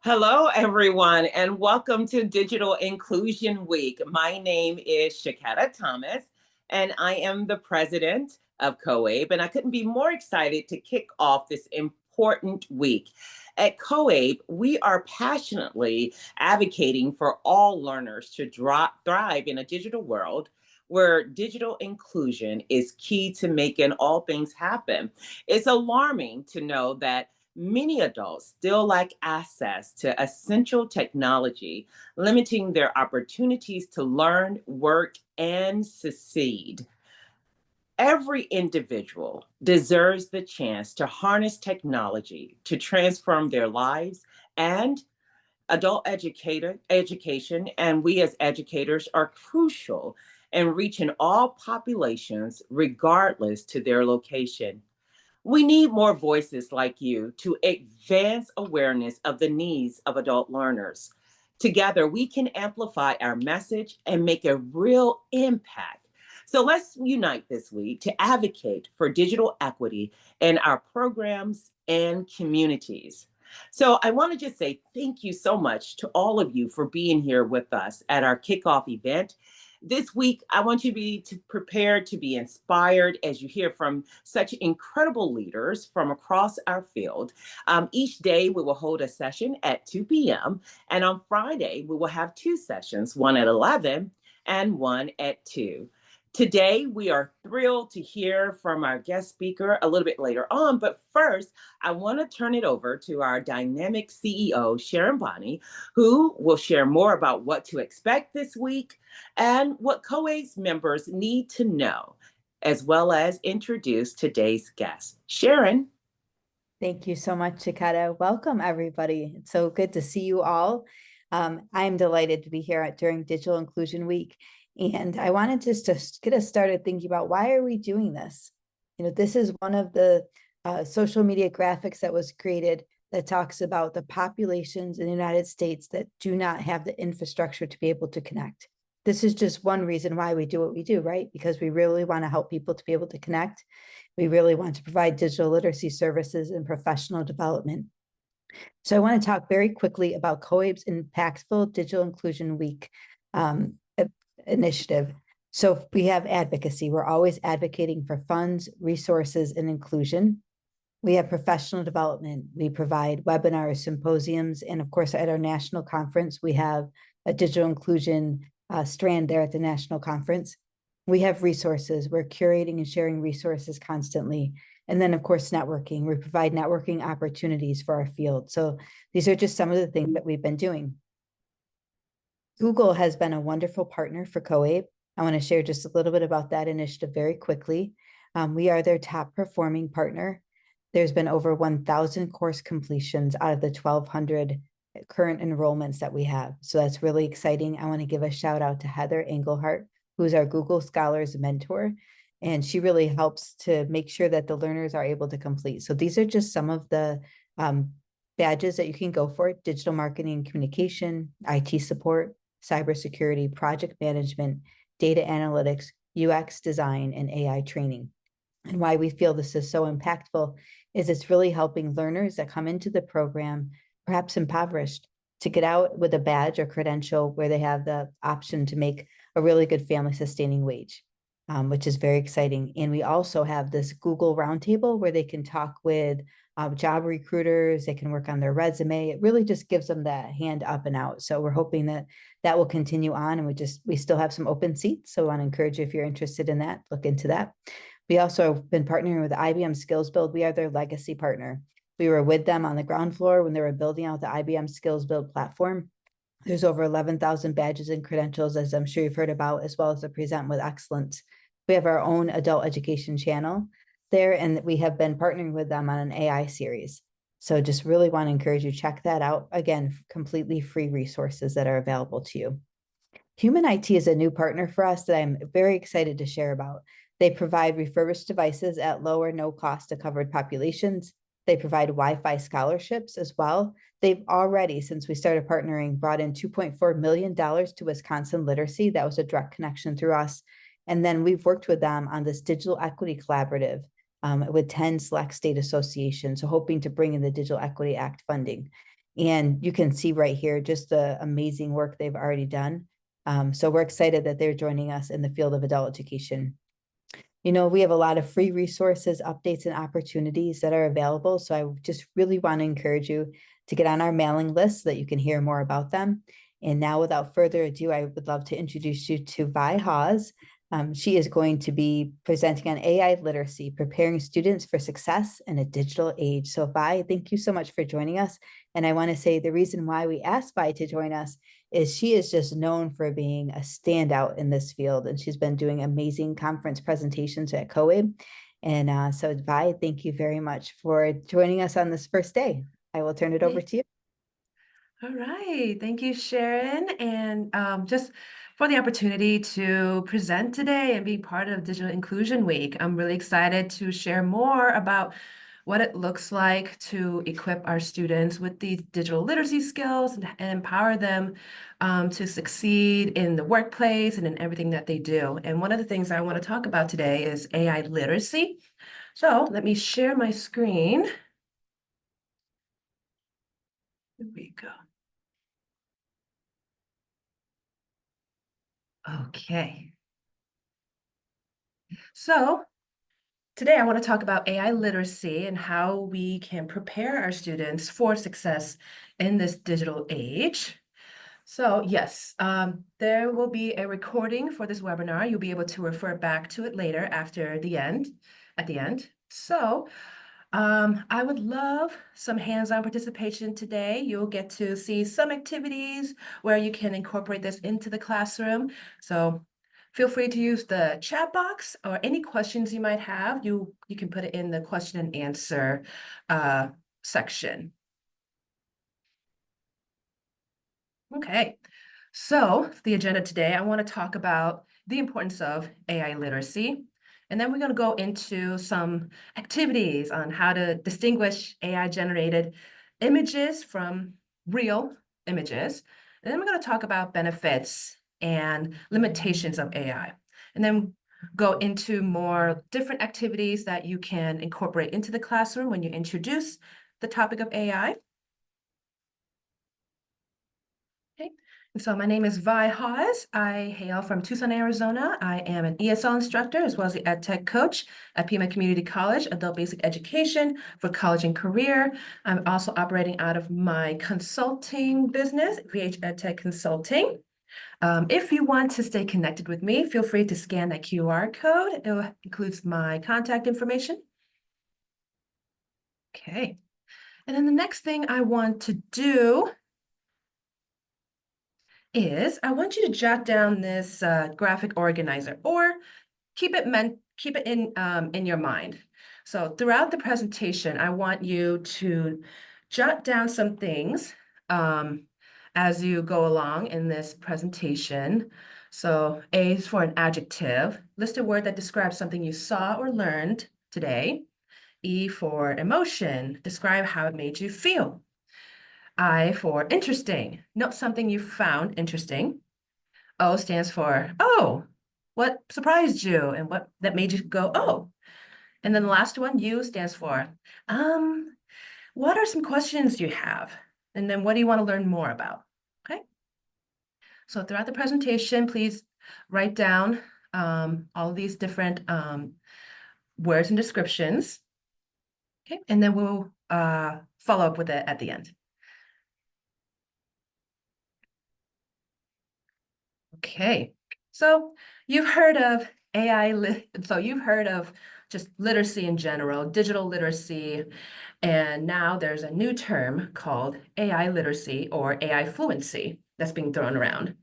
Hello, everyone, and welcome to Digital Inclusion Week. My name is Shaketta Thomas, and I am the president of COABE, and I couldn't be more excited to kick off this important week. At COABE, we are passionately advocating for all learners to thrive in a digital world where digital inclusion is key to making all things happen. It's alarming to know that many adults still lack access to essential technology, limiting their opportunities to learn, work, and succeed. Every individual deserves the chance to harness technology to transform their lives, and education, and we as educators are crucial in reaching all populations regardless to their location. We need more voices like you to advance awareness of the needs of adult learners. Together, we can amplify our message and make a real impact. So let's unite this week to advocate for digital equity in our programs and communities. So I want to just say thank you so much to all of you for being here with us at our kickoff event. This week, I want you to be prepared to be inspired as you hear from such incredible leaders from across our field. Each day, we will hold a session at 2 p.m. And on Friday, we will have two sessions, one at 11 and one at 2. Today, we are thrilled to hear from our guest speaker a little bit later on. But first, I want to turn it over to our dynamic CEO, Sharon Bonney, who will share more about what to expect this week and what COABE's members need to know, as well as introduce today's guest. Sharon. Thank you so much, Shaketta. Welcome, everybody. It's so good to see you all. I'm delighted to be here during Digital Inclusion Week. And I wanted just to get us started thinking about, why are we doing this? This is one of the social media graphics that was created that talks about the populations in the United States that do not have the infrastructure to be able to connect. This is just one reason why we do what we do, right? Because we really want to help people to be able to connect. We really want to provide digital literacy services and professional development. So I want to talk very quickly about COABE's Impactful Digital Inclusion Week initiative. So we have advocacy. We're always advocating for funds, resources, and inclusion. We have professional development. We provide webinars, symposiums, and of course, at our national conference, we have a digital inclusion strand there at the national conference. We have resources. We're curating and sharing resources constantly. And then, of course, networking. We provide networking opportunities for our field. So these are just some of the things that we've been doing. Google has been a wonderful partner for COABE. I want to share just a little bit about that initiative very quickly. We are their top performing partner. There's been over 1,000 course completions out of the 1,200 current enrollments that we have. So that's really exciting. I want to give a shout out to Heather Engelhart, who's our Google Scholars mentor. And she really helps to make sure that the learners are able to complete. So these are just some of the badges that you can go for: digital marketing and communication, IT support, cybersecurity, project management, data analytics, UX design, and AI training. And why we feel this is so impactful is it's really helping learners that come into the program, perhaps impoverished, to get out with a badge or credential where they have the option to make a really good family sustaining wage, which is very exciting. And we also have this Google Roundtable where they can talk with job recruiters, they can work on their resume. It really just gives them that hand up and out. So we're hoping that that will continue on, and we still have some open seats. So I want to encourage you, if you're interested in that, look into that. We also have been partnering with IBM Skills Build. We are their legacy partner. We were with them on the ground floor when they were building out the IBM Skills Build platform. There's over 11,000 badges and credentials, as I'm sure you've heard about, as well as the Present with Excellence. We have our own adult education channel there, and we have been partnering with them on an AI series. So just really want to encourage you, check that out. Again, completely free resources that are available to you. Human IT is a new partner for us that I'm very excited to share about. They provide refurbished devices at low or no cost to covered populations. They provide Wi-Fi scholarships as well. They've already, since we started partnering, brought in $2.4 million to Wisconsin literacy. That was a direct connection through us. And then we've worked with them on this digital equity collaborative with 10 select state associations, so hoping to bring in the Digital Equity Act funding. And you can see right here just the amazing work they've already done. So we're excited that they're joining us in the field of adult education. You know, we have a lot of free resources, updates, and opportunities that are available. So I just really want to encourage you to get on our mailing list so that you can hear more about them. And now, without further ado, I would love to introduce you to Vi Hawes. She is going to be presenting on AI literacy, preparing students for success in a digital age. So Vi, thank you so much for joining us. And I want to say the reason why we asked Vi to join us is she is just known for being a standout in this field. And she's been doing amazing conference presentations at COAB. And so Vi, thank you very much for joining us on this first day. I will turn it over to you. All right. Thank you, Sharon. And just for the opportunity to present today and be part of Digital Inclusion Week. I'm really excited to share more about what it looks like to equip our students with these digital literacy skills and empower them to succeed in the workplace and in everything that they do. And one of the things I want to talk about today is AI literacy. So let me share my screen. Here we go. Okay. So today I want to talk about AI literacy and how we can prepare our students for success in this digital age. So yes, there will be a recording for this webinar. You'll be able to refer back to it later at the end. So I would love some hands-on participation today. You'll get to see some activities where you can incorporate this into the classroom. So feel free to use the chat box or any questions you might have. You can put it in the question and answer section. Okay, so the agenda today, I want to talk about the importance of AI literacy. And then we're going to go into some activities on how to distinguish AI-generated images from real images. And then we're going to talk about benefits and limitations of AI. And then go into more different activities that you can incorporate into the classroom when you introduce the topic of AI. Okay. And so my name is Vi Hawes. I hail from Tucson, Arizona. I am an ESL instructor as well as the EdTech coach at Pima Community College, Adult Basic Education for college and career. I'm also operating out of my consulting business, VH EdTech Consulting. If you want to stay connected with me, feel free to scan that QR code. It includes my contact information. Okay. And then the next thing I want to do is I want you to jot down this graphic organizer or keep it in your mind. So throughout the presentation, I want you to jot down some things as you go along in this presentation. So A is for an adjective. List a word that describes something you saw or learned today. E for emotion. Describe how it made you feel. I for interesting. Note something you found interesting. O stands for, oh, what surprised you and what that made you go, oh. And then the last one, U stands for, what are some questions you have? And then what do you want to learn more about? Okay. So throughout the presentation, please write down all these different words and descriptions. Okay. And then we'll follow up with it at the end. Okay, so you've heard of AI, so you've heard of just literacy in general, digital literacy. And now there's a new term called AI literacy or AI fluency that's being thrown around.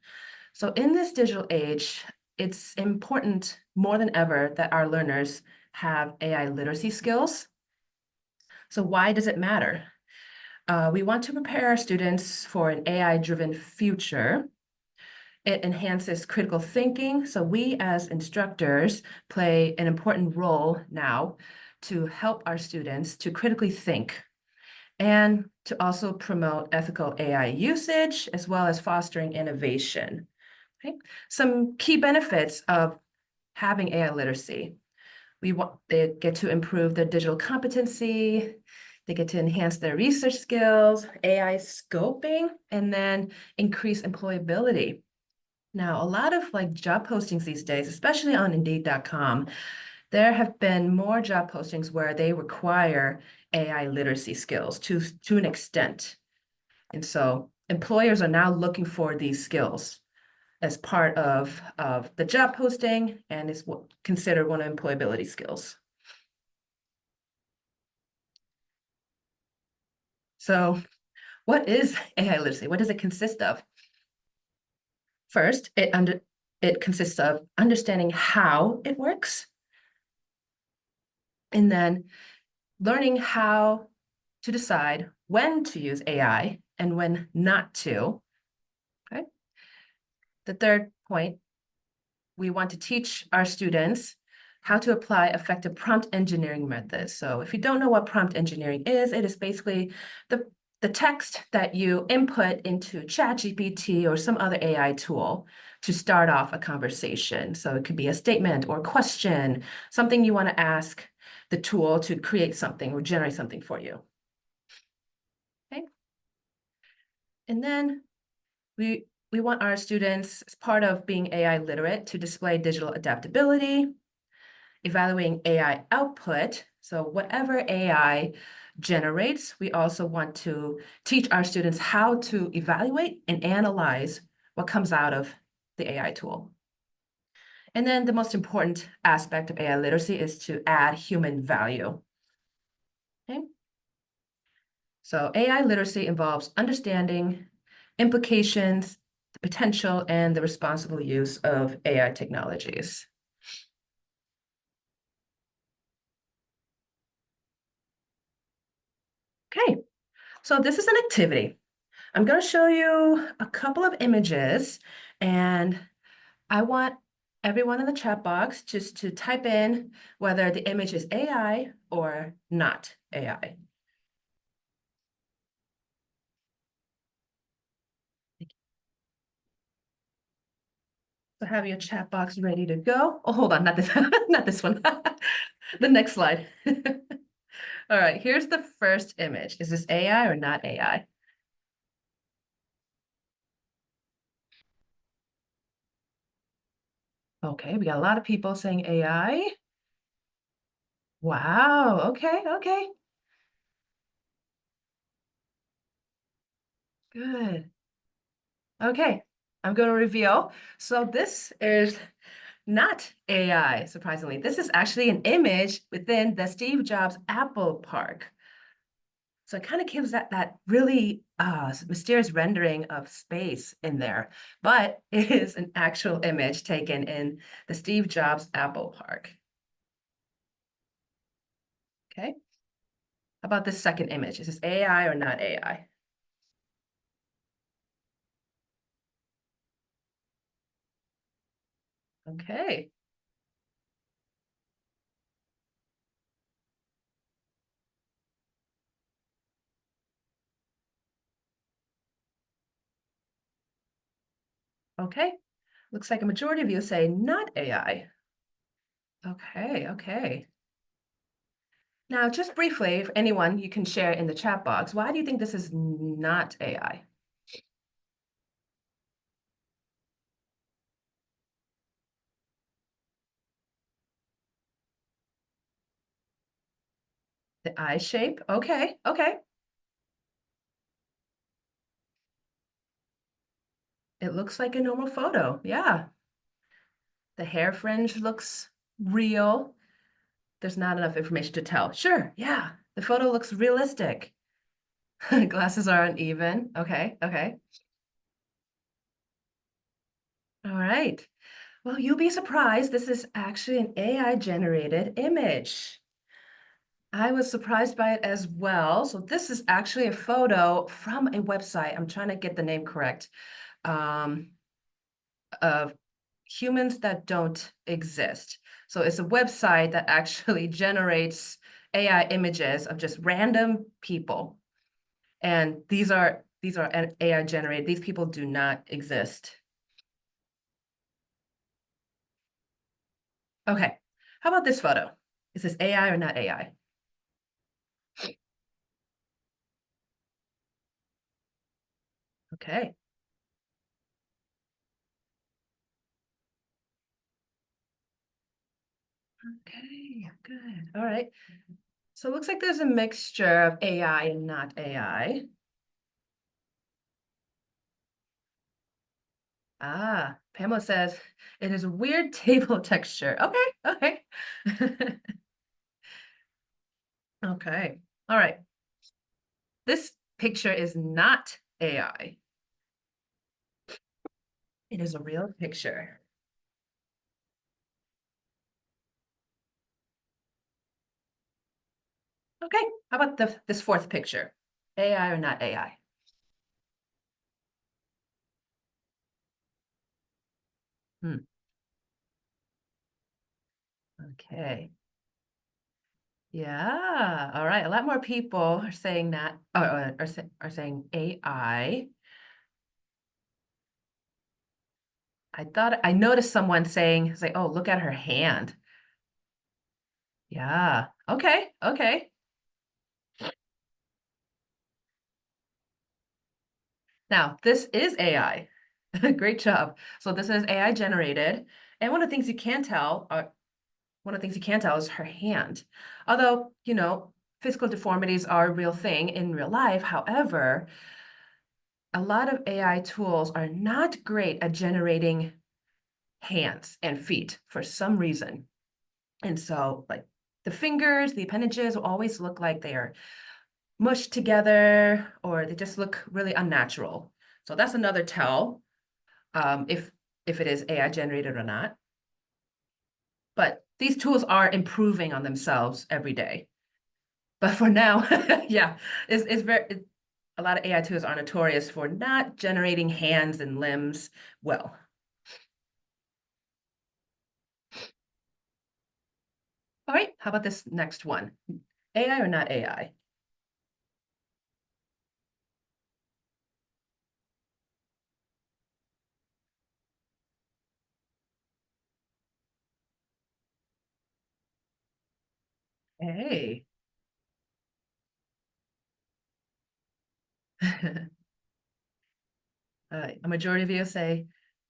So in this digital age, it's important more than ever that our learners have AI literacy skills. So why does it matter? We want to prepare our students for an AI-driven future. It enhances critical thinking. So we as instructors play an important role now to help our students to critically think and to also promote ethical AI usage as well as fostering innovation. Okay? Some key benefits of having AI literacy. They get to improve their digital competency, they get to enhance their research skills, AI scoping, and then increase employability. Now, a lot of like job postings these days, especially on Indeed.com, there have been more job postings where they require AI literacy skills to an extent. And so employers are now looking for these skills as part of the job posting and is considered one of employability skills. So what is AI literacy? What does it consist of? First, it consists of understanding how it works, and then learning how to decide when to use AI and when not to. Okay. The third point, we want to teach our students how to apply effective prompt engineering methods. So if you don't know what prompt engineering is, it is basically the text that you input into ChatGPT or some other AI tool to start off a conversation. So it could be a statement or a question, something you want to ask the tool to create something or generate something for you. Okay. And then we want our students, as part of being AI literate, to display digital adaptability, evaluating AI output. So whatever AI generates, we also want to teach our students how to evaluate and analyze what comes out of the AI tool. And then the most important aspect of AI literacy is to add human value. Okay? So AI literacy involves understanding implications, the potential, and the responsible use of AI technologies. Okay, so this is an activity. I'm going to show you a couple of images, and I want everyone in the chat box just to type in whether the image is AI or not AI. So have your chat box ready to go. Oh, hold on, not this, not this one. The next slide. All right, here's the first image. Is this AI or not AI? Okay, we got a lot of people saying AI. Wow, okay, okay. Good. Okay, I'm going to reveal. So this is not AI, surprisingly. This is actually an image within the Steve Jobs Apple Park. So it kind of gives that really mysterious rendering of space in there, but it is an actual image taken in the Steve Jobs Apple Park. Okay. How about this second image? Is this AI or not AI? Okay. Okay. Looks like a majority of you say not AI. Okay, okay. Now, just briefly, if anyone, you can share in the chat box, why do you think this is not AI? The eye shape? Okay, okay. It looks like a normal photo, yeah. The hair fringe looks real. there's not enough information to tell. Sure, yeah, the photo looks realistic. Glasses are uneven. Okay, okay. All right. Well, you'll be surprised. This is actually an AI generated image. I was surprised by it as well. So this is actually a photo from a website. I'm trying to get the name correct. Of humans that don't exist. So it's a website that actually generates AI images of just random people. And these are AI generated. These people do not exist. Okay, how about this photo? Is this AI or not AI? Okay. Okay, good. All right. So it looks like there's a mixture of AI and not AI. Ah, Pamela says it is a weird table texture. Okay, okay. Okay. All right. This picture is not AI. It is a real picture. Okay. How about this fourth picture? AI or not AI? Hmm. Okay. Yeah. All right. A lot more people are saying that, are saying AI. I noticed someone saying, say, oh, look at her hand. Yeah. Okay. Okay. Now, this is AI. Great job. So this is AI generated. And one of the things you can tell, is her hand. Although, physical deformities are a real thing in real life. However, a lot of AI tools are not great at generating hands and feet for some reason. And so, like, the fingers, the appendages will always look like they are mushed together, or they just look really unnatural. So that's another tell, if it is AI generated or not. But these tools are improving on themselves every day. But for now, yeah, a lot of AI tools are notorious for not generating hands and limbs well. All right, how about this next one? AI or not AI? Hey. A majority of you say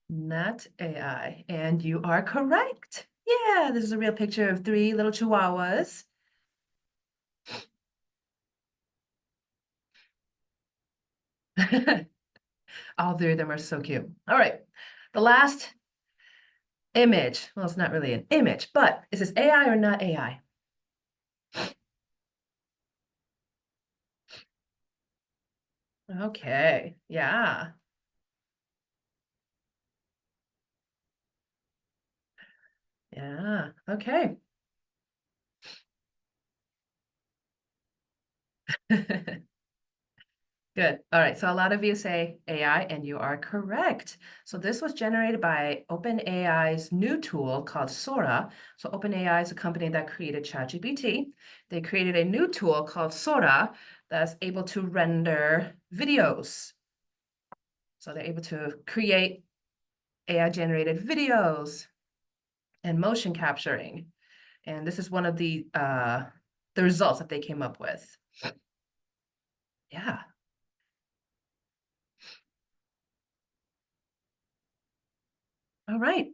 not AI, and you are correct. Yeah, this is a real picture of 3 little chihuahuas. All 3 of them are so cute. All right, the last image. Well, it's not really an image, but is this AI or not AI? Okay, yeah. Yeah, okay. Good. All right. So a lot of you say AI, and you are correct. So this was generated by OpenAI's new tool called Sora. So OpenAI is a company that created ChatGPT. They created a new tool called Sora that's able to render videos. So they're able to create AI generated videos and motion capturing. And this is one of the results that they came up with. Yeah. All right. All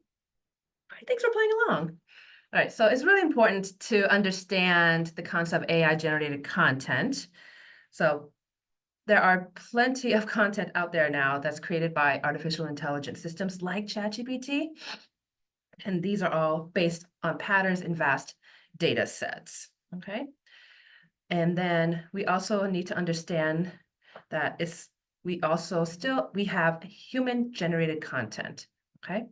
right. Thanks for playing along. All right, so it's really important to understand the concept of AI generated content. So there are plenty of content out there now that's created by artificial intelligence systems like ChatGPT. And these are all based on patterns in vast data sets, okay? And then we also need to understand that we have human-generated content, okay?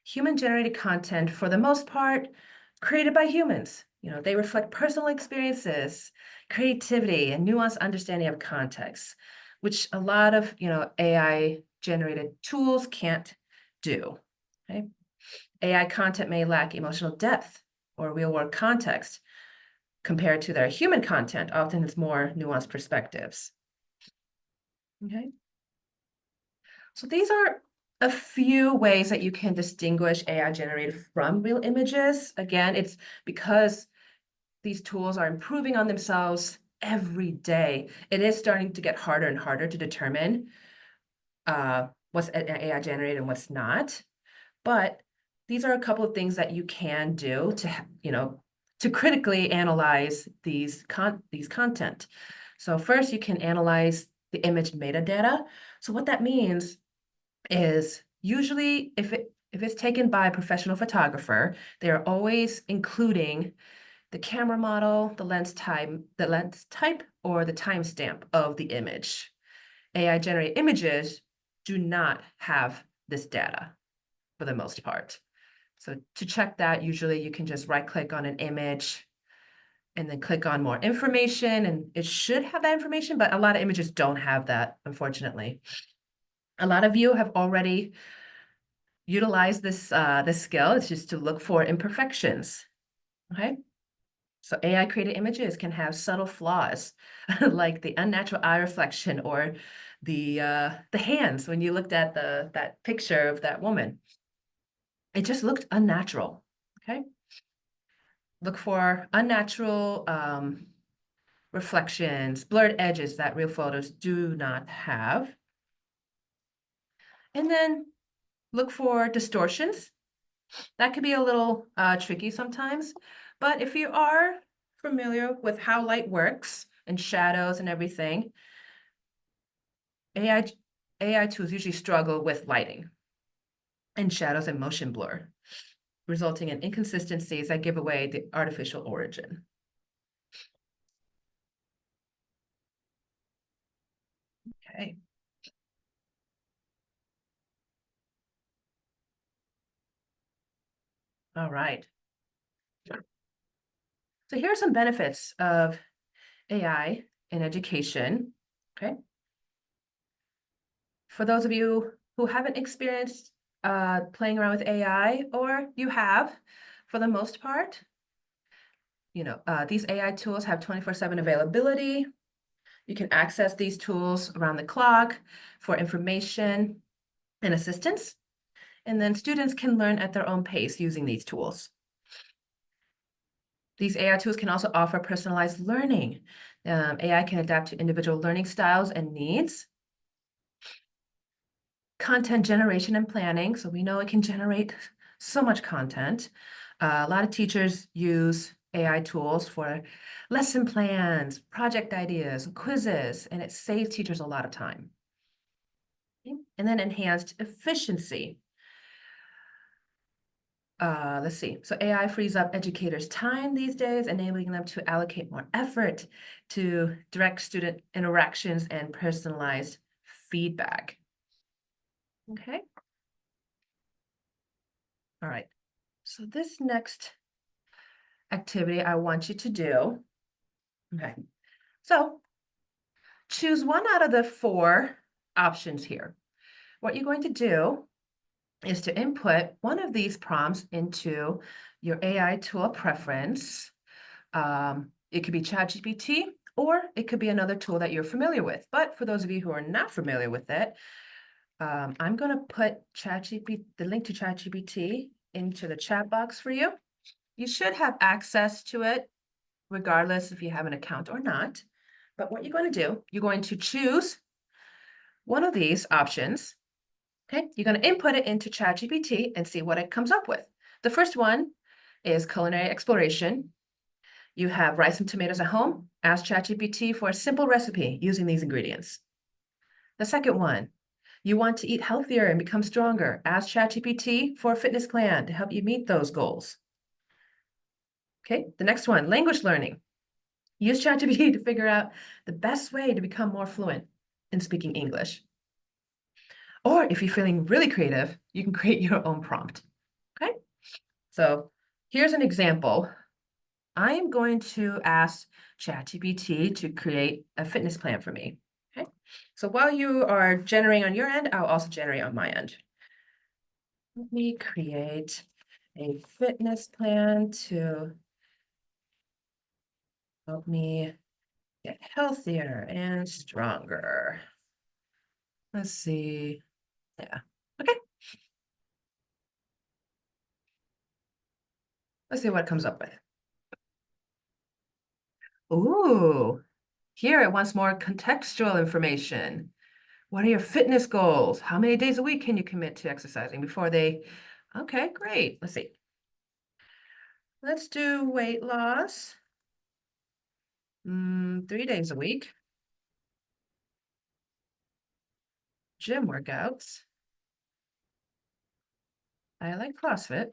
Human-generated content, for the most part, created by humans. They reflect personal experiences, creativity, and nuanced understanding of context, which a lot of, AI-generated tools can't do, okay? AI content may lack emotional depth or real-world context compared to their human content. Often it's more nuanced perspectives, okay? So these are a few ways that you can distinguish AI generated from real images. Again, it's because these tools are improving on themselves every day. It is starting to get harder and harder to determine what's AI generated and what's not. But these are a couple of things that you can do to critically analyze these content. So first, you can analyze the image metadata. So what that means is usually if it's taken by a professional photographer, they're always including the camera model, the lens type, or the timestamp of the image. AI-generated images do not have this data for the most part. So to check that, usually you can just right-click on an image and then click on more information, and it should have that information, but a lot of images don't have that, unfortunately. A lot of you have already utilized this skill. It's just to look for imperfections, okay? So AI created images can have subtle flaws, like the unnatural eye reflection or the hands when you looked at that picture of that woman. It just looked unnatural, okay? Look for unnatural reflections, blurred edges that real photos do not have. And then look for distortions. That could be a little tricky sometimes, but if you are familiar with how light works and shadows and everything, AI tools usually struggle with lighting and shadows and motion blur, resulting in inconsistencies that give away the artificial origin. Okay. All right. So here are some benefits of AI in education, okay? For those of you who haven't experienced playing around with AI, or you have, for the most part, these AI tools have 24/7 availability. You can access these tools around the clock for information and assistance. And then students can learn at their own pace using these tools. These AI tools can also offer personalized learning. AI can adapt to individual learning styles and needs. Content generation and planning. So we know it can generate so much content. A lot of teachers use AI tools for lesson plans, project ideas, quizzes, and it saves teachers a lot of time. Okay. And then enhanced efficiency. Let's see. So AI frees up educators' time these days, enabling them to allocate more effort to direct student interactions and personalized feedback. Okay. All right. So this next activity I want you to do. Okay. So choose one out of the 4 options here. What you're going to do is to input one of these prompts into your AI tool preference. It could be ChatGPT, or it could be another tool that you're familiar with. But for those of you who are not familiar with it, I'm going to put the link to ChatGPT into the chat box for you. You should have access to it, regardless if you have an account or not. But what you're going to do, you're going to choose one of these options. Okay, you're going to input it into ChatGPT and see what it comes up with. The first one is culinary exploration. You have rice and tomatoes at home. Ask ChatGPT for a simple recipe using these ingredients. The second one, you want to eat healthier and become stronger. Ask ChatGPT for a fitness plan to help you meet those goals. Okay, the next one, language learning. Use ChatGPT to figure out the best way to become more fluent in speaking English. Or if you're feeling really creative, you can create your own prompt. Okay, so here's an example. I am going to ask ChatGPT to create a fitness plan for me. Okay, so while you are generating on your end, I'll also generate on my end. Let me create a fitness plan to help me get healthier and stronger. Let's see. Yeah. Okay. Let's see what it comes up with. Ooh, here it wants more contextual information. What are your fitness goals? How many days a week can you commit to exercising before they... Okay, great. Let's see. Let's do weight loss. 3 days a week. Gym workouts. I like CrossFit.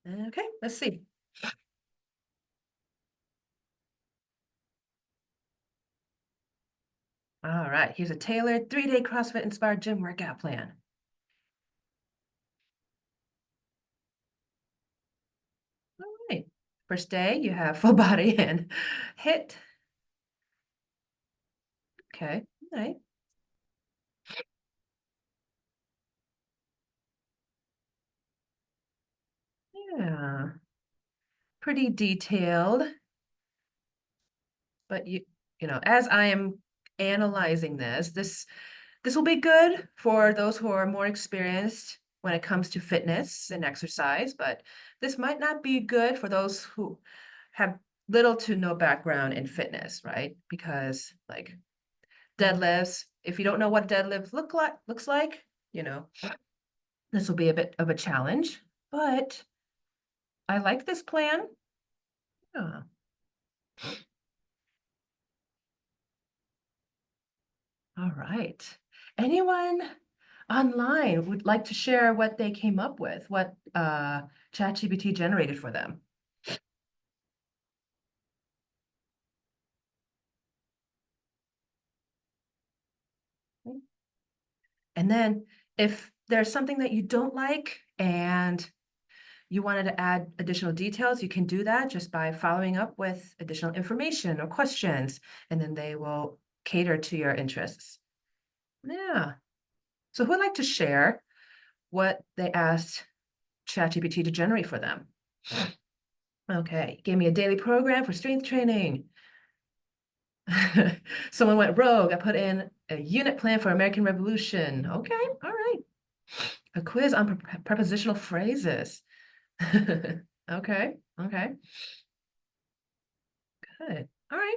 Okay, let's see. All right, here's a tailored 3-day CrossFit-inspired gym workout plan. All right, first day, you have full body and HIIT. Okay, all right. Yeah, pretty detailed. But you know, as I am analyzing this will be good for those who are more experienced when it comes to fitness and exercise, but this might not be good for those who have little to no background in fitness, right? Because like deadlifts, if you don't know what deadlift looks like, you know, this will be a bit of a challenge, but I like this plan. Yeah. All right. Anyone online would like to share what they came up with, what ChatGPT generated for them? And then if there's something that you don't like and you wanted to add additional details, you can do that just by following up with additional information or questions, and then they will cater to your interests. Yeah. So who'd like to share what they asked ChatGPT to generate for them? Okay, gave me a daily program for strength training. Someone went rogue. I put in a unit plan for American Revolution. Okay, all right. A quiz on prepositional phrases. Okay, okay, good. All right.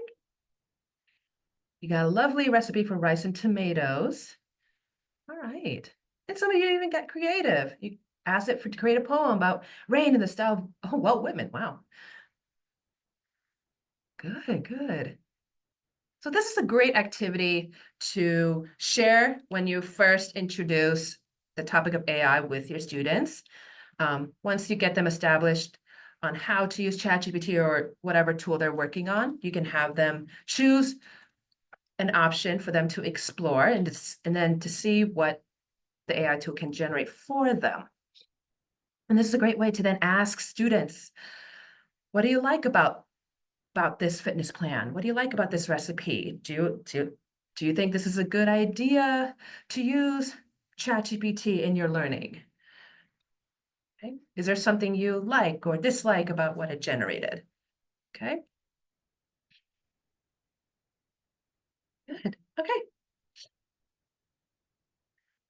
You got a lovely recipe for rice and tomatoes. All right. And some of you even got creative. You asked it to create a poem about rain in the style of Walt Whitman. Wow. Good, good. So this is a great activity to share when you first introduce the topic of AI with your students. Once you get them established on how to use ChatGPT or whatever tool they're working on, you can have them choose an option for them to explore and then to see what the AI tool can generate for them. And this is a great way to then ask students, what do you like about this fitness plan? What do you like about this recipe? Do you think this is a good idea to use ChatGPT in your learning? Okay. Is there something you like or dislike about what it generated? Okay. Good. Okay.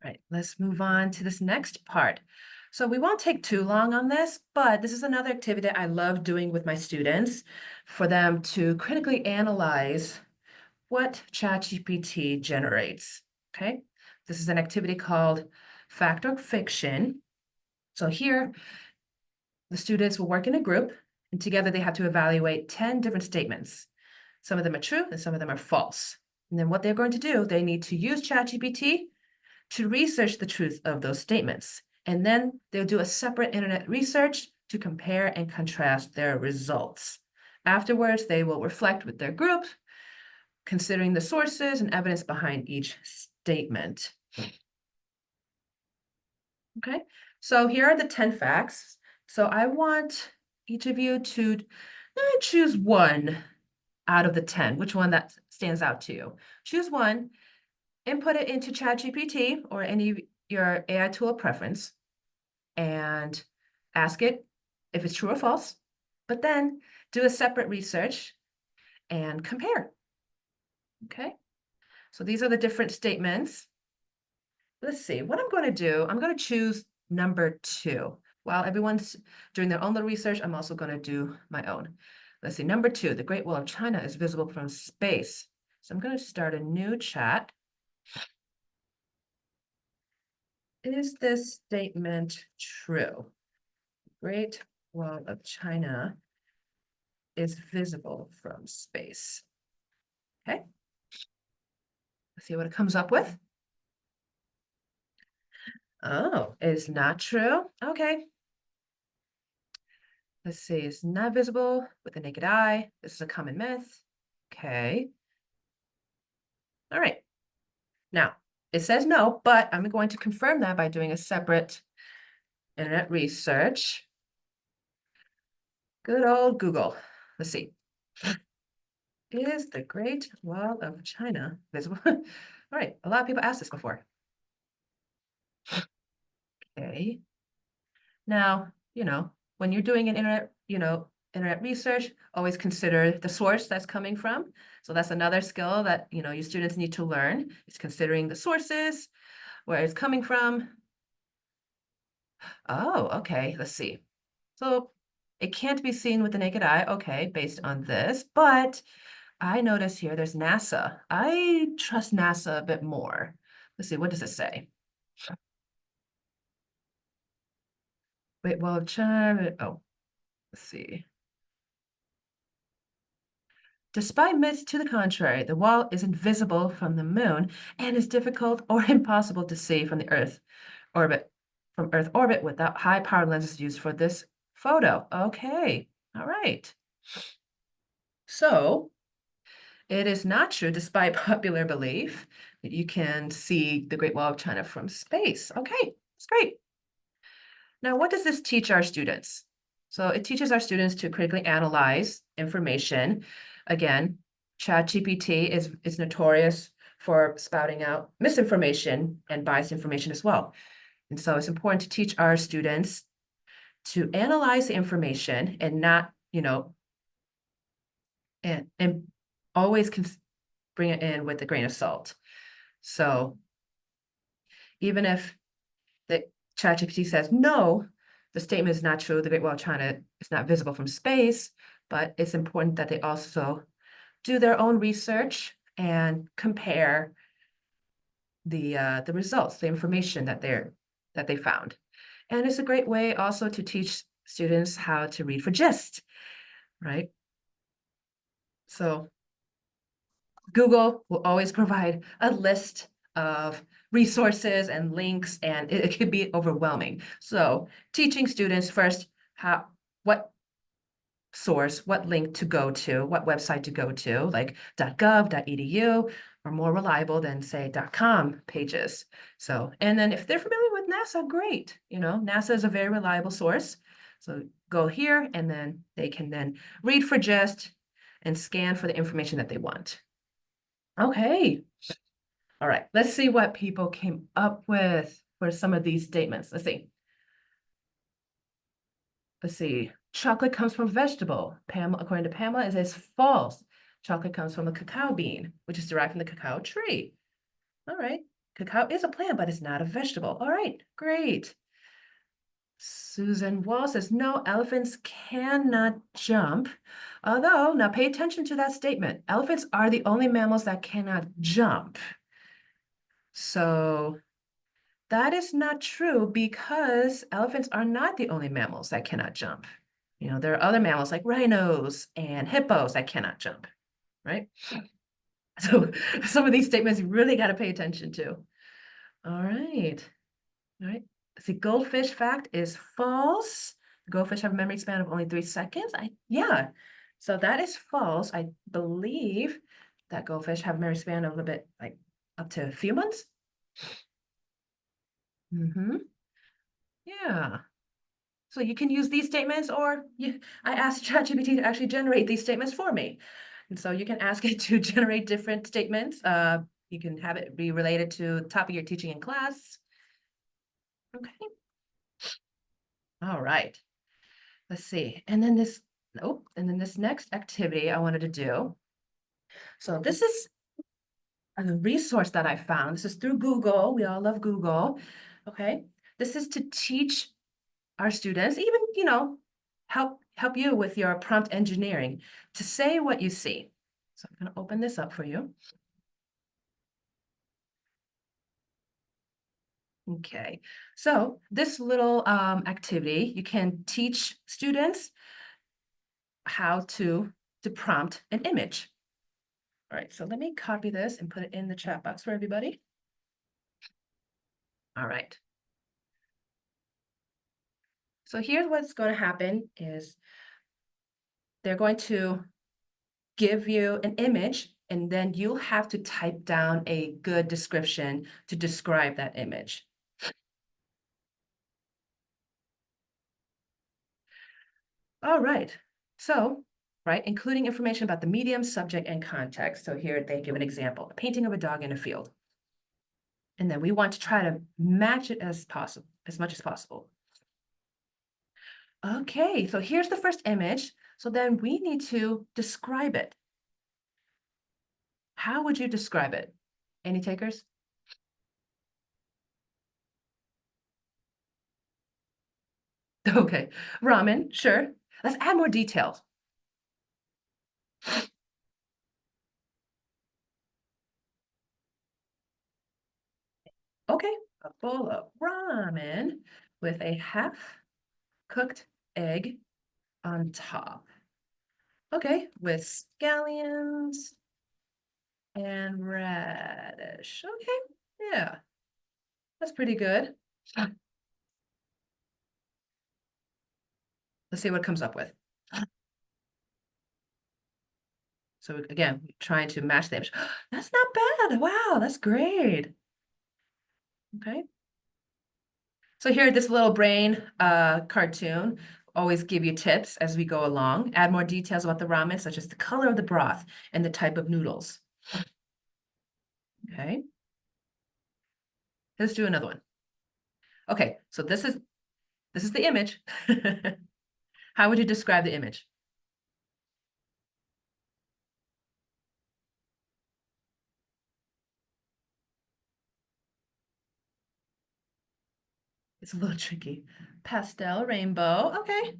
All right, let's move on to this next part. So we won't take too long on this, but this is another activity I love doing with my students for them to critically analyze what ChatGPT generates. Okay. This is an activity called Fact or Fiction. So here, the students will work in a group, and together they have to evaluate 10 different statements. Some of them are true and some of them are false. And then what they're going to do, they need to use ChatGPT to research the truth of those statements. And then they'll do a separate internet research to compare and contrast their results. Afterwards, they will reflect with their group, considering the sources and evidence behind each statement. Okay, so here are the 10 facts. So I want each of you to choose one out of the 10, which one that stands out to you. Choose one, input it into ChatGPT or any your AI tool of preference, and ask it if it's true or false, but then do a separate research and compare. Okay, so these are the different statements. Let's see, what I'm going to do, I'm going to choose number 2. While everyone's doing their own little research, I'm also going to do my own. Let's see, number 2, the Great Wall of China is visible from space. So I'm going to start a new chat. Is this statement true? Great Wall of China is visible from space. Okay, let's see what it comes up with. Oh, it's not true. Okay. Let's see, it's not visible with the naked eye. This is a common myth. Okay. All right. Now, it says no, but I'm going to confirm that by doing a separate internet research. Good old Google. Let's see. Is the Great Wall of China visible? All right, a lot of people asked this before. Okay. Now, when you're doing an internet research, always consider the source that's coming from. So that's another skill that, your students need to learn, is considering the sources, where it's coming from. Oh, okay, let's see. So it can't be seen with the naked eye, okay, based on this, but I notice here there's NASA. I trust NASA a bit more. Let's see, what does it say? Wait, well, oh, let's see. Despite myths to the contrary, the wall is invisible from the moon and is difficult or impossible to see from the Earth orbit, without high power lenses used for this photo. Okay, all right. So it is not true, despite popular belief, that you can see the Great Wall of China from space. Okay, that's great. Now, what does this teach our students? So it teaches our students to critically analyze information. Again, ChatGPT is notorious for spouting out misinformation and biased information as well. And so it's important to teach our students to analyze the information and not, and always bring it in with a grain of salt. So even if the ChatGPT says, no, the statement is not true, the Great Wall of China is not visible from space, but it's important that they also do their own research and compare the results, the information that they found. And it's a great way also to teach students how to read for gist, right? So Google will always provide a list of resources and links, and it could be overwhelming. So teaching students first what source, what link to go to, what website to go to, like .gov, .edu, are more reliable than, say, .com pages. So, and then if they're familiar with NASA, great. NASA is a very reliable source. So go here, and then they can then read for gist and scan for the information that they want. Okay. All right, let's see what people came up with for some of these statements. Let's see. Chocolate comes from vegetable. Pamela, according to Pamela, it says false. Chocolate comes from a cacao bean, which is derived from the cacao tree. All right. Cacao is a plant, but it's not a vegetable. All right, great. Susan Wall says, no, elephants cannot jump. Although, now pay attention to that statement. Elephants are the only mammals that cannot jump. So that is not true, because elephants are not the only mammals that cannot jump. There are other mammals like rhinos and hippos that cannot jump, right? So some of these statements you really got to pay attention to. All right. The goldfish fact is false. Goldfish have a memory span of only 3 seconds? Yeah. So that is false. I believe that goldfish have a memory span of a little bit, like up to a few months. Yeah. So you can use these statements, or I asked ChatGPT to actually generate these statements for me. And so you can ask it to generate different statements. You can have it be related to the topic you're teaching in class. Okay. All right. Let's see. And then this, nope. And then this next activity I wanted to do. So this is a resource that I found. This is through Google. We all love Google. Okay. This is to teach our students, even, help you with your prompt engineering, to say what you see. So I'm going to open this up for you. Okay, so this little activity, you can teach students how to prompt an image. All right, so let me copy this and put it in the chat box for everybody. All right. So here's what's going to happen is they're going to give you an image, and then you'll have to type down a good description to describe that image. All right, so, including information about the medium, subject, and context. So here they give an example, a painting of a dog in a field. And then we want to try to match it as much as possible. Okay, so here's the first image. So then we need to describe it. How would you describe it? Any takers? Okay, ramen, sure. Let's add more details. Okay, a bowl of ramen with a half-cooked egg on top. Okay, with scallions and radish. Okay, yeah, that's pretty good. Let's see what it comes up with. So again, trying to match the image. That's not bad. Wow, that's great. Okay. So here, this little brain cartoon always give you tips as we go along. Add more details about the ramen, such as the color of the broth and the type of noodles. Okay. Let's do another one. Okay, so this is the image. How would you describe the image? It's a little tricky. Pastel rainbow. Okay.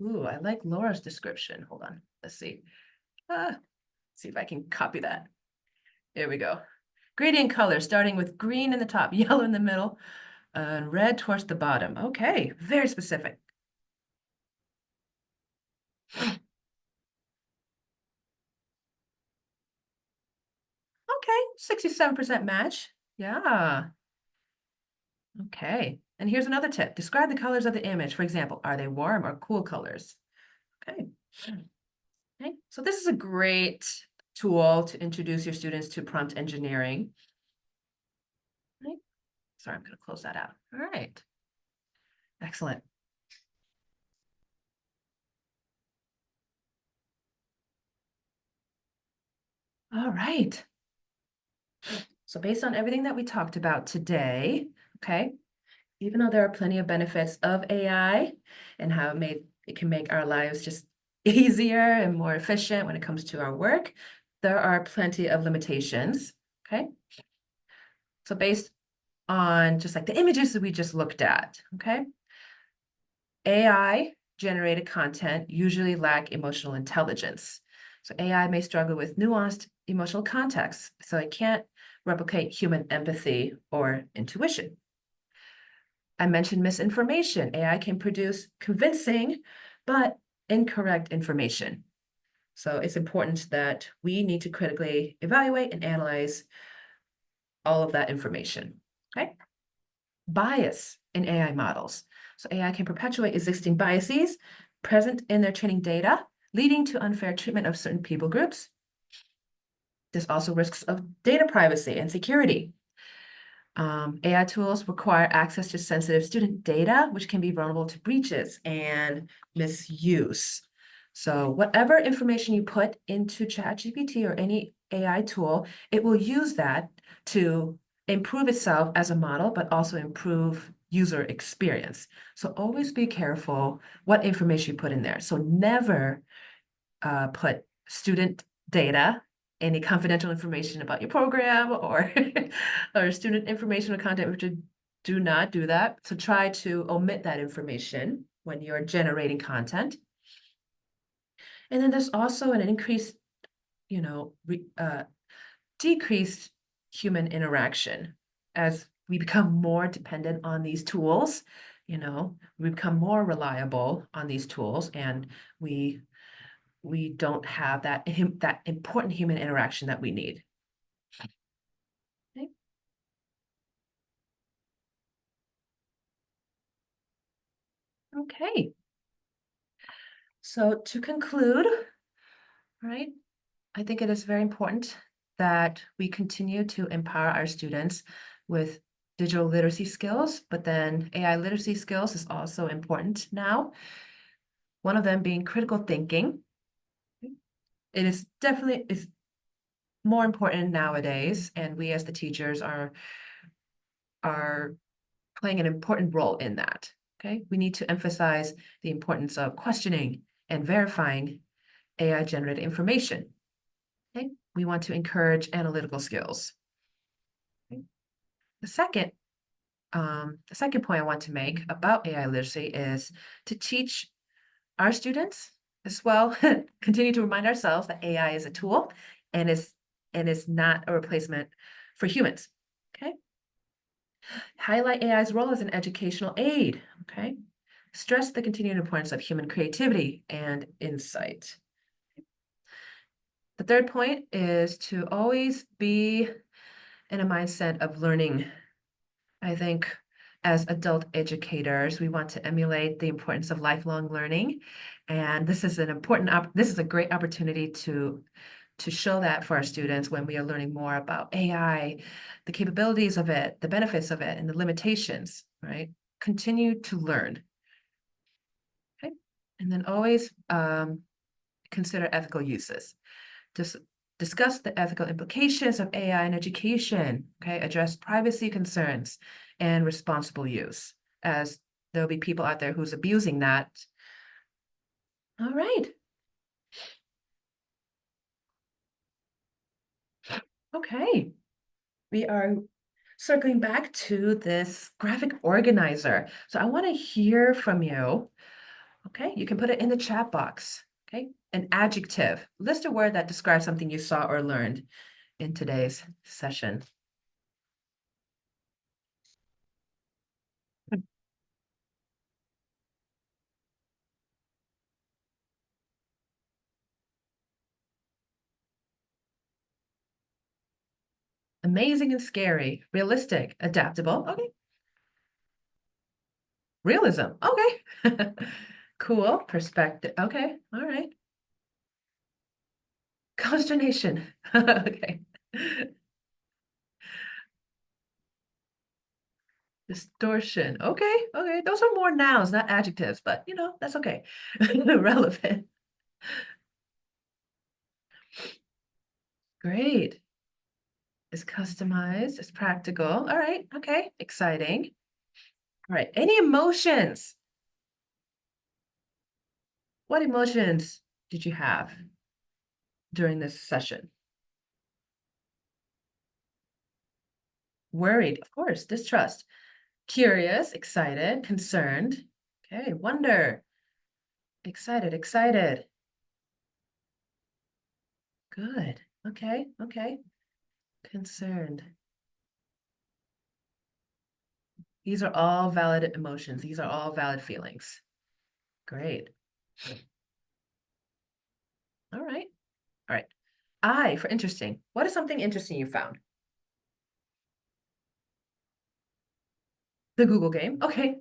Ooh, I like Laura's description. Hold on. Let's see. See if I can copy that. There we go. Gradient color, starting with green in the top, yellow in the middle, and red towards the bottom. Okay, very specific. Okay, 67% match. Yeah. Okay, and here's another tip. Describe the colors of the image. For example, are they warm or cool colors? Okay. Okay, so this is a great tool to introduce your students to prompt engineering. Right. Sorry, I'm going to close that out. All right. Excellent. All right. So based on everything that we talked about today, okay, even though there are plenty of benefits of AI and how it can make our lives just easier and more efficient when it comes to our work, there are plenty of limitations, okay? So based on just like the images that we just looked at, okay? AI generated content usually lack emotional intelligence. So AI may struggle with nuanced emotional context, so it can't replicate human empathy or intuition. I mentioned misinformation. AI can produce convincing but incorrect information. So it's important that we need to critically evaluate and analyze all of that information. okay? Bias in AI models. So AI can perpetuate existing biases present in their training data, leading to unfair treatment of certain people groups. There's also risks of data privacy and security. AI tools require access to sensitive student data, which can be vulnerable to breaches and misuse. So whatever information you put into ChatGPT or any AI tool, it will use that to improve itself as a model, but also improve user experience. So always be careful what information you put in there. So never put student data, any confidential information about your program or, or student information or content, which do not do that. So try to omit that information when you're generating content. And then there's also an increased, decreased human interaction as we become more dependent on these tools. We become more reliable on these tools, and we don't have that important human interaction that we need. Okay. Okay. So to conclude, right, I think it is very important that we continue to empower our students with digital literacy skills, but then AI literacy skills is also important now. One of them being critical thinking. It is definitely more important nowadays, and we as the teachers are playing an important role in that. Okay, we need to emphasize the importance of questioning and verifying AI generated information. Okay, we want to encourage analytical skills. Okay. The second point I want to make about AI literacy is to teach our students as well, continue to remind ourselves that AI is a tool and is not a replacement for humans. Okay. Highlight AI's role as an educational aid. Okay. Stress the continued importance of human creativity and insight. The third point is to always be in a mindset of learning. I think as adult educators, we want to emulate the importance of lifelong learning. And this is a great opportunity to show that for our students when we are learning more about AI, the capabilities of it, the benefits of it, and the limitations, right? Continue to learn. Okay. And then always consider ethical uses. Discuss the ethical implications of AI in education, okay? Address privacy concerns and responsible use, as there'll be people out there who's abusing that. All right. Okay. We are circling back to this graphic organizer. So I want to hear from you. Okay, you can put it in the chat box. Okay, an adjective. List a word that describes something you saw or learned in today's session. Amazing and scary, realistic, adaptable. Okay. Realism. Okay. Cool. Perspective. Okay. All right. Consternation. Okay. Distortion. Okay. Okay. Those are more nouns, not adjectives, but that's okay. Relevant. Great. It's customized. It's practical. All right. Okay. Exciting. All right. Any emotions? What emotions did you have during this session? Worried, of course. Distrust. Curious, excited, concerned. Okay. Wonder. Excited, excited. Good. Okay. Okay. Concerned. These are all valid emotions. These are all valid feelings. Great. All right. All right. I for interesting. What is something interesting you found? The Google game. Okay.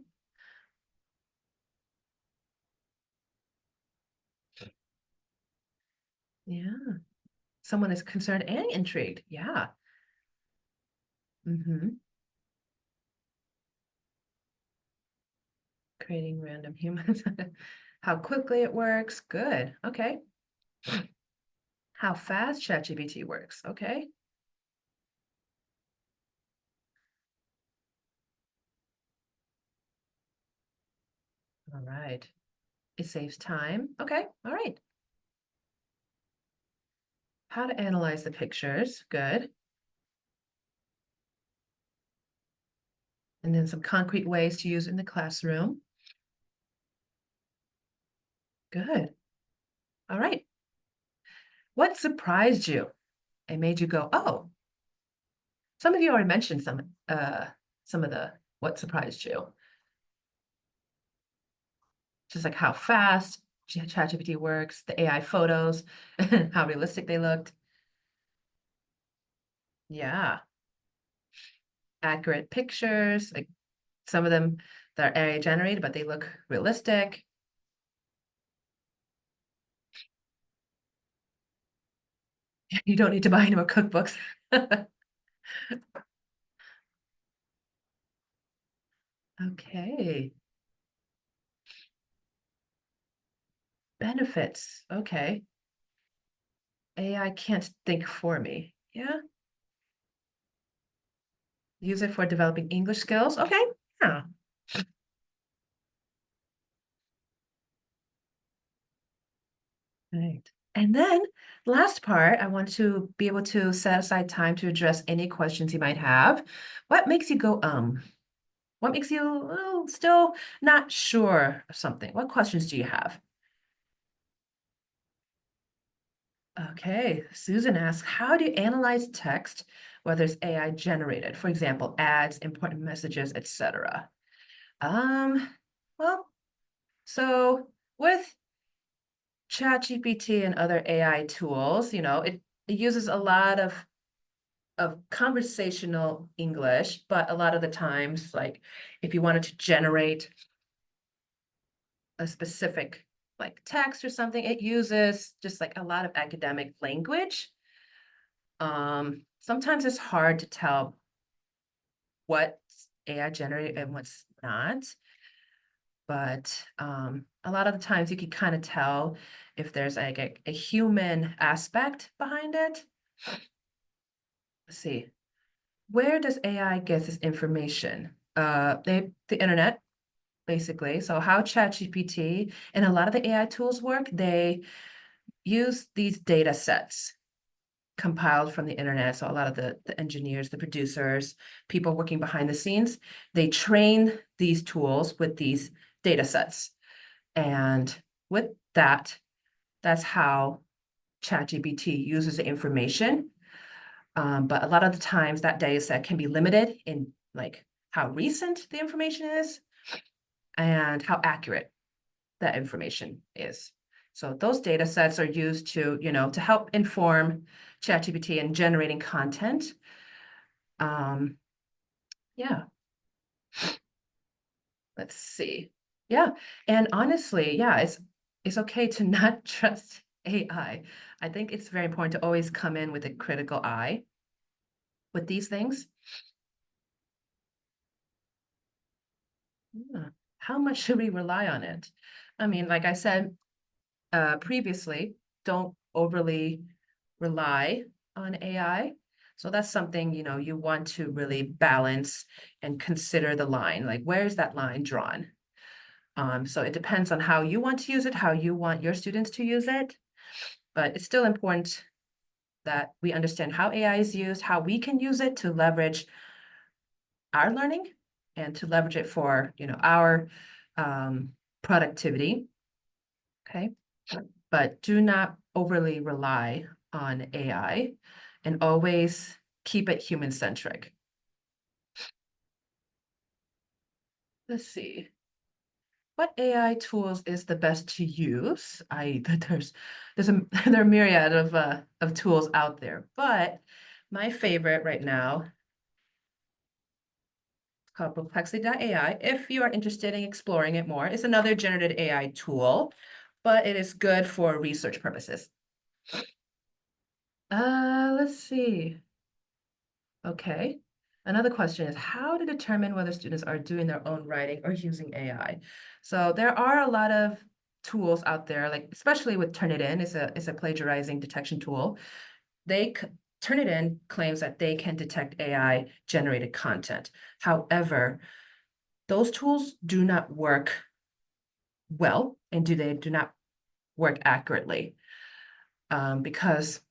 Yeah. Someone is concerned and intrigued. Yeah. Creating random humans. How quickly it works. Good. Okay. How fast ChatGPT works. Okay. All right. It saves time. Okay. All right. How to analyze the pictures. Good. And then some concrete ways to use it in the classroom. Good. All right. What surprised you and made you go, oh, some of you already mentioned some of the what surprised you. Just like how fast ChatGPT works, the AI photos, how realistic they looked. Yeah. Accurate pictures, like some of them that are AI generated, but they look realistic. You don't need to buy any more cookbooks. Okay. Benefits. Okay. AI can't think for me. Yeah. Use it for developing English skills. Okay. Yeah. Right. And then last part, I want to be able to set aside time to address any questions you might have. What makes you go, what makes you still not sure of something? What questions do you have? Okay, Susan asks, how do you analyze text, whether it's AI generated, for example, ads, important messages, etc.? Um, well, so with ChatGPT and other AI tools, it uses a lot of conversational English, but a lot of the times, like if you wanted to generate a specific like text or something, it uses just like a lot of academic language. Sometimes it's hard to tell what's AI generated and what's not. But a lot of the times you can kind of tell if there's like a human aspect behind it. Let's see. Where does AI get this information? The internet, basically. So how ChatGPT and a lot of the AI tools work, they use these data sets compiled from the internet. So a lot of the engineers, the producers, people working behind the scenes, they train these tools with these data sets. And with that, that's how ChatGPT uses the information. But a lot of the times that data set can be limited in like how recent the information is and how accurate that information is. So those data sets are used to help inform ChatGPT in generating content. Yeah, let's see. Yeah, and honestly, yeah, it's okay to not trust AI. I think it's very important to always come in with a critical eye with these things. Yeah. How much should we rely on it? I mean, like I said previously, don't overly rely on AI. So that's something, you want to really balance and consider the line, like where's that line drawn? So it depends on how you want to use it, how you want your students to use it. But it's still important that we understand how AI is used, how we can use it to leverage our learning and to leverage it for, our productivity. Okay. But do not overly rely on AI and always keep it human-centric. Let's see. What AI tools is the best to use? There's there are a myriad of tools out there, but my favorite right now called perplexity.ai. If you are interested in exploring it more, it's another generative AI tool, but it is good for research purposes. Let's see. Okay. Another question is how to determine whether students are doing their own writing or using AI. So there are a lot of tools out there, like especially with Turnitin, it's a plagiarizing detection tool. Turnitin claims that they can detect AI generated content. However, those tools do not work well and they do not work accurately because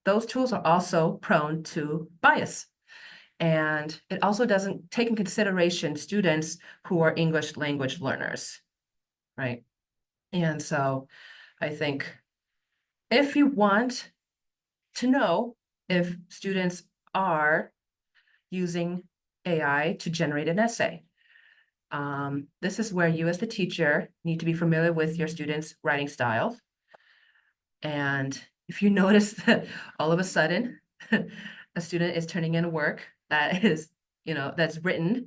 those tools are also prone to bias. And it also doesn't take in consideration students who are English language learners, right? And so I think if you want to know if students are using AI to generate an essay, this is where you as the teacher need to be familiar with your students' writing styles. And if you notice that all of a sudden a student is turning in work that is, that's written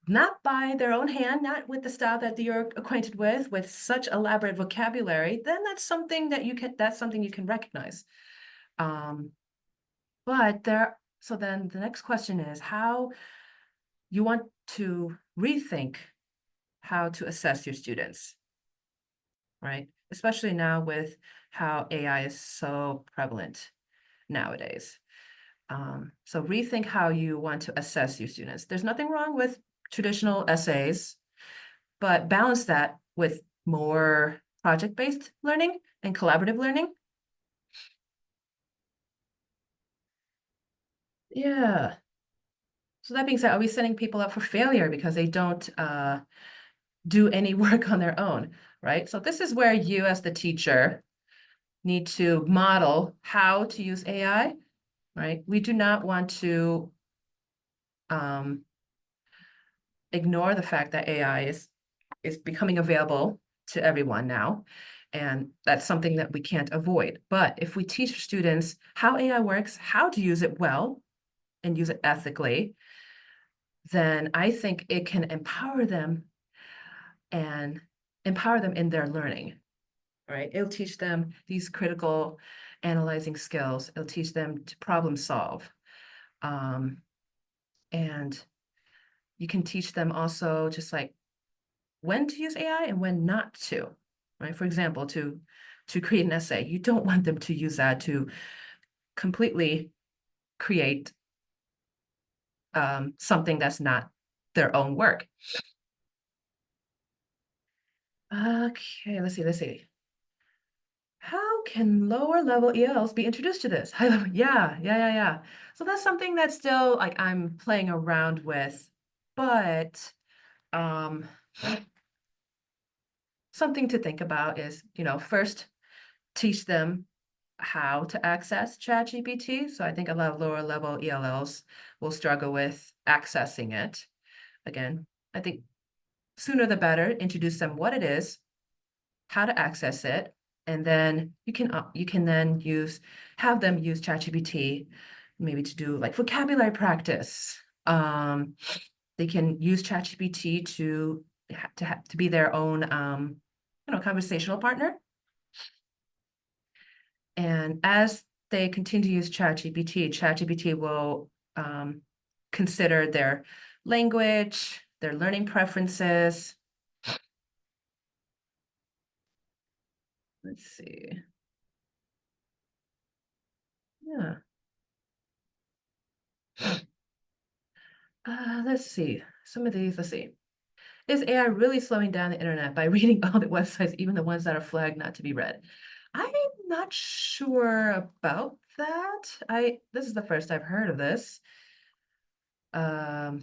not by their own hand, not with the style that you're acquainted with such elaborate vocabulary, then that's something you can recognize. So then the next question is how you want to rethink how to assess your students, right? Especially now with how AI is so prevalent nowadays. So rethink how you want to assess your students. There's nothing wrong with traditional essays, but balance that with more project-based learning and collaborative learning. Yeah. So that being said, are we setting people up for failure because they don't do any work on their own, right? So this is where you as the teacher need to model how to use AI, right? We do not want to ignore the fact that AI is becoming available to everyone now. And that's something that we can't avoid. But if we teach students how AI works, how to use it well, and use it ethically, then I think it can empower them and empower them in their learning, right? It'll teach them these critical analyzing skills. It'll teach them to problem solve. And you can teach them also just like when to use AI and when not to, right? For example, to create an essay, you don't want them to use that to completely create something that's not their own work. Okay, let's see. How can lower level ELs be introduced to this? High level, yeah. So that's something that's still like I'm playing around with, but something to think about is, first teach them how to access ChatGPT. So I think a lot of lower level ELLs will struggle with accessing it. Again, I think sooner the better, introduce them what it is, how to access it, and then you can then have them use ChatGPT maybe to do like vocabulary practice. They can use ChatGPT to be their own conversational partner. And as they continue to use ChatGPT will consider their language, their learning preferences. Let's see. Yeah. Let's see. Some of these, let's see. Is AI really slowing down the internet by reading all the websites, even the ones that are flagged not to be read? I'm not sure about that. This is the first I've heard of this. That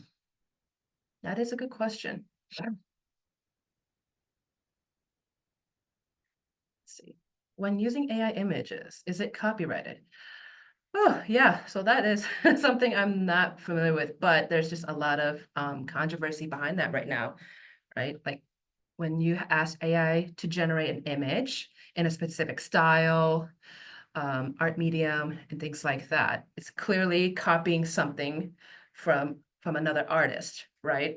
is a good question. Let's see. When using AI images, is it copyrighted? Oh, yeah. So that is something I'm not familiar with, but there's just a lot of controversy behind that right now, right? Like when you ask AI to generate an image in a specific style, art medium, and things like that, it's clearly copying something from from another artist, right?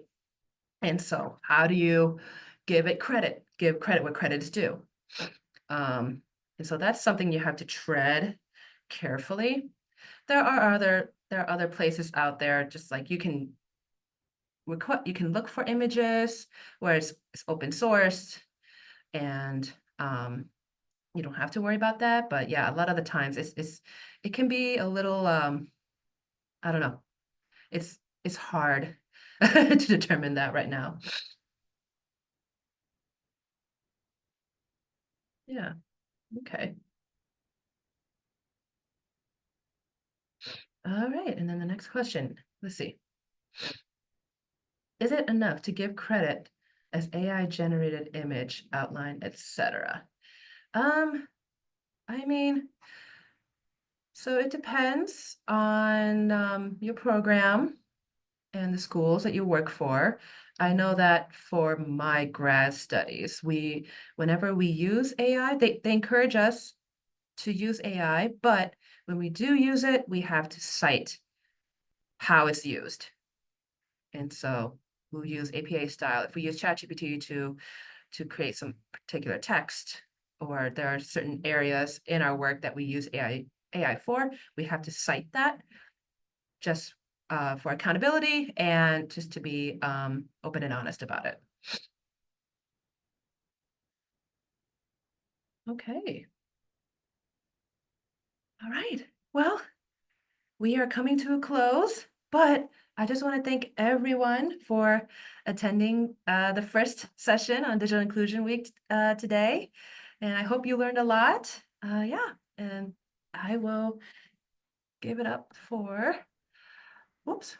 And so how do you give it credit? Give credit where credit is due. And so that's something you have to tread carefully. There are other places out there, just like you can look for images where it's open sourced, and you don't have to worry about that. But yeah, a lot of the times it can be a little I don't know. It's hard to determine that right now. Yeah. Okay. All right. And then the next question. Let's see. Is it enough to give credit as AI generated image, outline, etc.? I mean, so it depends on your program and the schools that you work for. I know that for my grad studies, whenever we use AI, they encourage us to use AI, but when we do use it, we have to cite how it's used. And so we'll use APA style. If we use ChatGPT to create some particular text, or there are certain areas in our work that we use AI for, we have to cite that just for accountability and just to be open and honest about it. Okay. All right. Well, we are coming to a close, but I just want to thank everyone for attending the first session on Digital Inclusion Week today. And I hope you learned a lot. Yeah, and I will give it up for, whoops.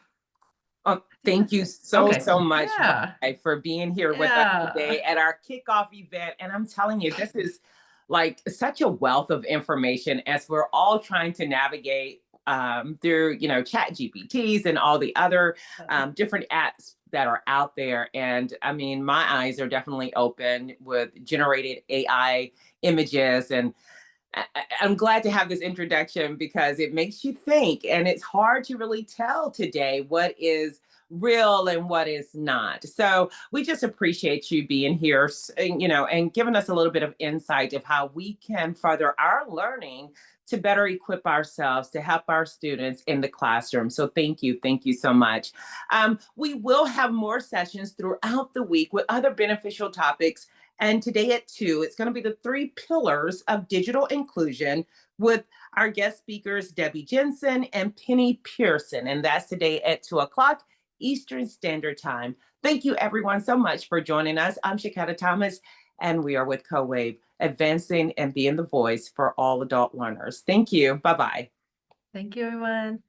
Thank you so, Okay. so much, Yeah. Vi, for being here with us Yeah. today at our kickoff event. And I'm telling you, this is like such a wealth of information as we're all trying to navigate through, chat GPTs and all the other different apps that are out there. And I mean, my eyes are definitely open with generated AI images, and I'm glad to have this introduction because it makes you think, and it's hard to really tell today what is real and what is not. So we just appreciate you being here, and giving us a little bit of insight of how we can further our learning to better equip ourselves to help our students in the classroom. So thank you so much. We will have more sessions throughout the week with other beneficial topics. And today at 2, it's going to be the 3 pillars of digital inclusion with our guest speakers, Debbie Jensen and Penny Pearson. And that's today at 2:00 Eastern Standard Time. Thank you, everyone, so much for joining us. I'm Shaketta Thomas, and we are with CoWave, advancing and being the voice for all adult learners. Thank you. Bye-bye. Thank you, everyone.